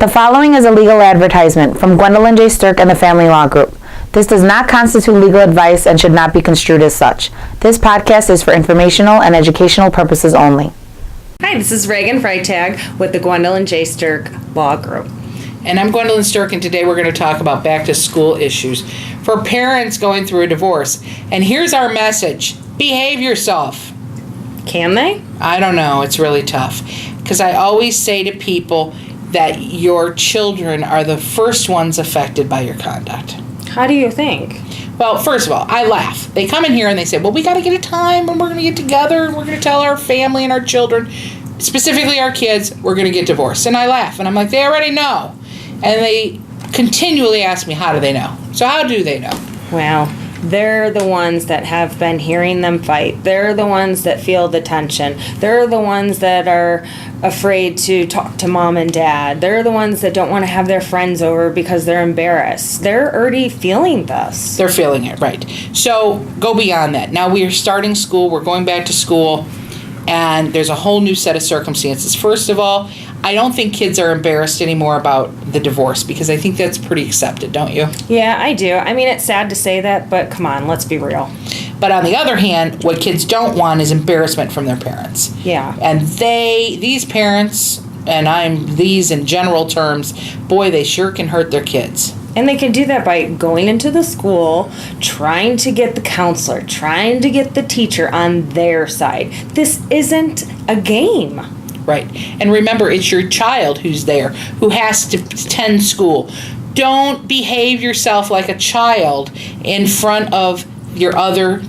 The following is a legal advertisement from Gwendolyn J. Stirk and the Family Law Group. This does not constitute legal advice and should not be construed as such. This podcast is for informational and educational purposes only. Hi, this is Reagan Freitag with the Gwendolyn J. Stirk Law Group. And I'm Gwendolyn Stirk, and today we're going to talk about back-to-school issues for parents going through a divorce. And here's our message. Behave yourself. Can they? I don't know. It's really tough. Because I always say to people that your children are the first ones affected by your conduct. How do you think? Well, first of all, I laugh. They come in here and they say, well, we got to get a time when we're going to get together and we're going to tell our family and our children, specifically our kids, we're going to get divorced. And I laugh. And I'm like, they already know. And they continually ask me, how do they know? So how do they know? Well, they're the ones that have been hearing them fight. They're the ones that feel the tension. They're the ones that are afraid to talk to mom and dad. They're the ones that don't want to have their friends over because they're embarrassed. They're already feeling this. They're feeling it, right. So go beyond that. Now we are starting school. We're going back to school. And there's a whole new set of circumstances. First of all, I don't think kids are embarrassed anymore about the divorce because I think that's pretty accepted, don't you? Yeah, I do. I mean, it's sad to say that, but come on, let's be real. But on the other hand, what kids don't want is embarrassment from their parents. Yeah. And these parents, and I'm these in general terms, boy, they sure can hurt their kids. And they can do that by going into the school, trying to get the counselor, trying to get the teacher on their side. This isn't a game. Right. And remember, it's your child who's there, who has to attend school. Don't behave yourself like a child in front of your other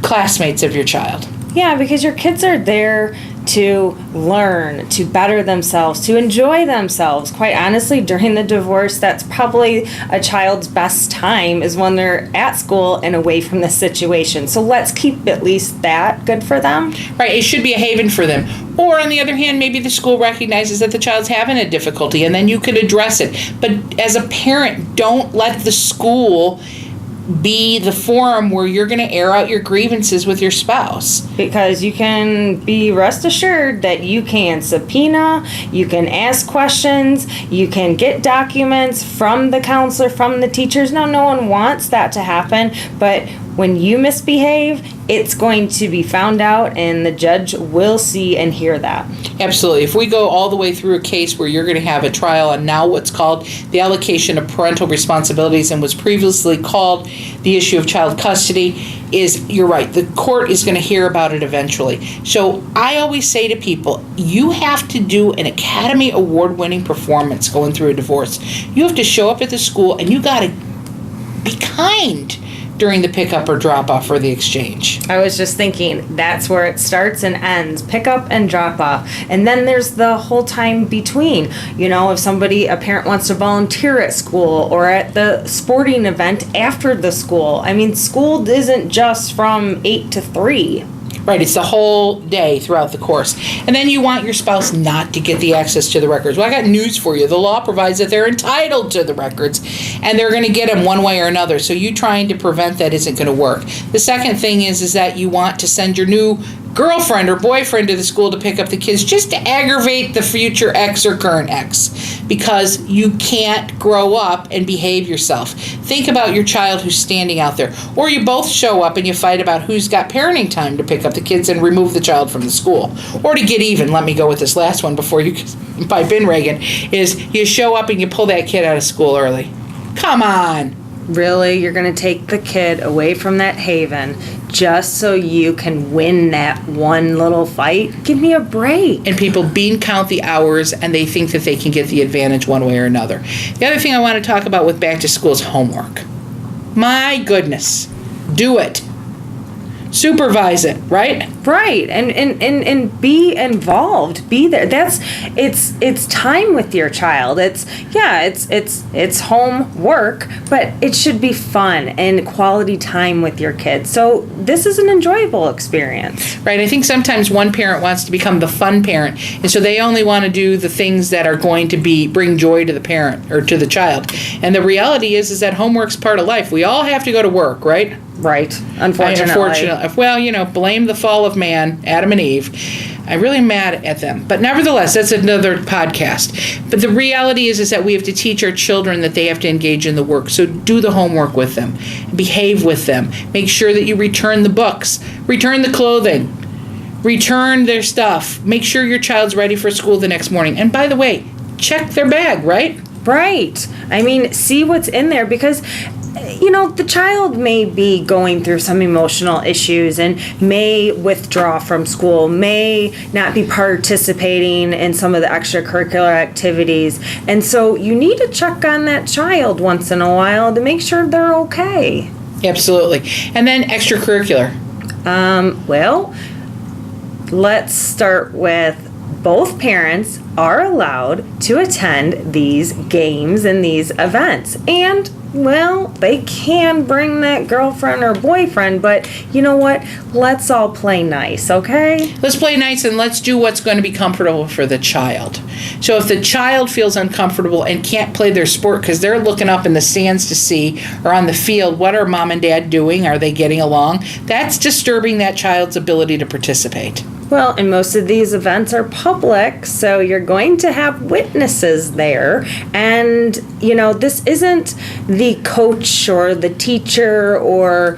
classmates of your child. Yeah, because your kids are there to learn, to better themselves, to enjoy themselves. Quite honestly, during the divorce, that's probably a child's best time is when they're at school and away from the situation. So let's keep at least that good for them. Right, it should be a haven for them. Or on the other hand, maybe the school recognizes that the child's having a difficulty and then you could address it. But as a parent, don't let the school be the forum where you're going to air out your grievances with your spouse. Because you can be rest assured that you can subpoena, you can ask questions, you can get documents from the counselor, from the teachers. Now, no one wants that to happen, but when you misbehave, it's going to be found out and the judge will see and hear that. Absolutely. If we go all the way through a case where you're going to have a trial on now what's called the allocation of parental responsibilities and was previously called the issue of child custody, you're right, the court is going to hear about it eventually. So I always say to people, you have to do an Academy Award-winning performance going through a divorce. You have to show up at the school and you got to be kind during the pickup or drop off or the exchange. I was just thinking that's where it starts and ends, pick up and drop off. And then there's the whole time between. You know, if a parent wants to volunteer at school or at the sporting event after the school. I mean, school isn't just from 8 to 3. Right, it's the whole day throughout the course. And then you want your spouse not to get the access to the records. Well, I got news for you. The law provides that they're entitled to the records, and they're going to get them one way or another. So you trying to prevent that isn't going to work. The second thing is that you want to send your new girlfriend or boyfriend to the school to pick up the kids just to aggravate the future ex or current ex, because you can't grow up and behave yourself. Think about your child who's standing out there. Or you both show up and you fight about who's got parenting time to pick up the kids and remove the child from the school. Or to get even, let me go with this last one before you pipe in, Reagan, is you show up and you pull that kid out of school early. Come on. Really? You're going to take the kid away from that haven just so you can win that one little fight? Give me a break. And people bean count the hours and they think that they can get the advantage one way or another. The other thing I want to talk about with back to school is homework. My goodness. Do it. Supervise it, right? Right. And be involved. Be there. It's time with your child. It's homework, but it should be fun and quality time with your kids. So this is an enjoyable experience. Right. I think sometimes one parent wants to become the fun parent, and so they only want to do the things that are going to bring joy to the parent or to the child. And the reality is that homework's part of life. We all have to go to work, right? Right. Unfortunately. Well, blame the fall of man, Adam and Eve. I'm really mad at them. But nevertheless, that's another podcast. But the reality is that we have to teach our children that they have to engage in the work. So do the homework with them. Behave with them. Make sure that you return the books. Return the clothing. Return their stuff. Make sure your child's ready for school the next morning. And by the way, check their bag, right? Right. I mean, see what's in there, because the child may be going through some emotional issues and may withdraw from school, may not be participating in some of the extracurricular activities. And so you need to check on that child once in a while to make sure they're okay. Absolutely. And then extracurricular. Well, let's start with both parents are allowed to attend these games and these events. And, well, they can bring that girlfriend or boyfriend, but you know what? Let's all play nice, okay? Let's play nice and let's do what's going to be comfortable for the child. So if the child feels uncomfortable and can't play their sport because they're looking up in the stands to see, or on the field, what are mom and dad doing? Are they getting along? That's disturbing that child's ability to participate. Well, and most of these events are public, so you're going to have witnesses there. And, this isn't the coach or the teacher or,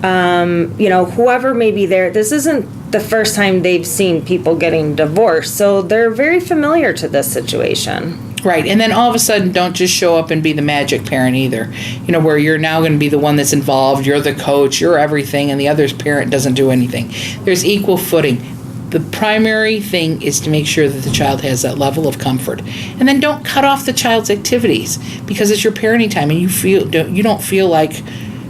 whoever may be there. This isn't the first time they've seen people getting divorced, so they're very familiar to this situation. Right, and then all of a sudden, don't just show up and be the magic parent either. Where you're now going to be the one that's involved, you're the coach, you're everything, and the other parent doesn't do anything. There's equal footing. The primary thing is to make sure that the child has that level of comfort. And then don't cut off the child's activities because it's your parenting time and you don't feel like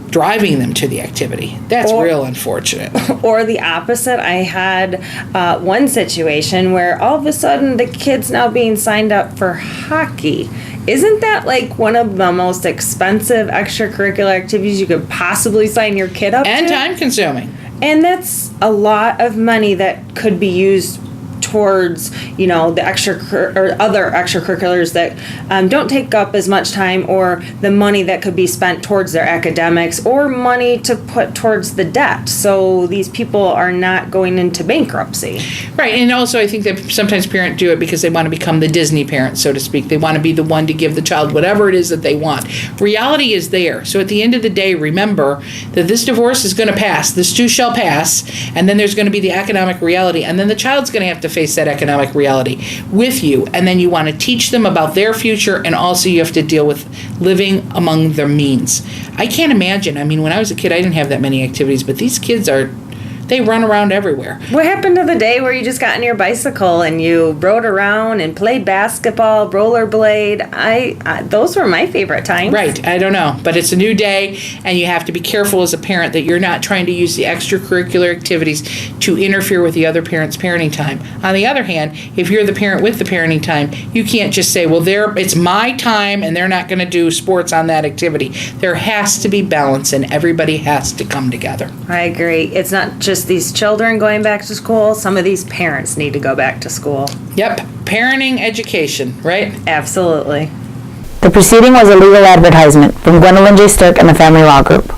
driving them to the activity. That's real unfortunate. Or the opposite. I had one situation where all of a sudden the kid's now being signed up for hockey. Isn't that like one of the most expensive extracurricular activities you could possibly sign your kid up to? And time consuming. And that's a lot of money that could be used towards, the or other extracurriculars that don't take up as much time, or the money that could be spent towards their academics, or money to put towards the debt. So these people are not going into bankruptcy. Right, and also I think that sometimes parents do it because they want to become the Disney parent, so to speak. They want to be the one to give the child whatever it is that they want. Reality is there. So at the end of the day, remember that this divorce is going to pass. This too shall pass. And then there's going to be the economic reality. And then the child's going to have to face that economic reality with you, and then you want to teach them about their future, and also you have to deal with living among their means. I can't imagine. When I was a kid, I didn't have that many activities, but these kids they run around everywhere. What happened to the day where you just got on your bicycle and you rode around and played basketball, rollerblade? Those were my favorite times. Right. I don't know. But it's a new day, and you have to be careful as a parent that you're not trying to use the extracurricular activities to interfere with the other parent's parenting time. On the other hand, if you're the parent with the parenting time, you can't just say, well, it's my time and they're not going to do sports on that activity. There has to be balance, and everybody has to come together. I agree. It's not just these children going back to school. Some of these parents need to go back to school. Yep. Parenting education, right? Absolutely. The proceeding was a legal advertisement from Gwendolyn J. Stirk and the Family Law Group.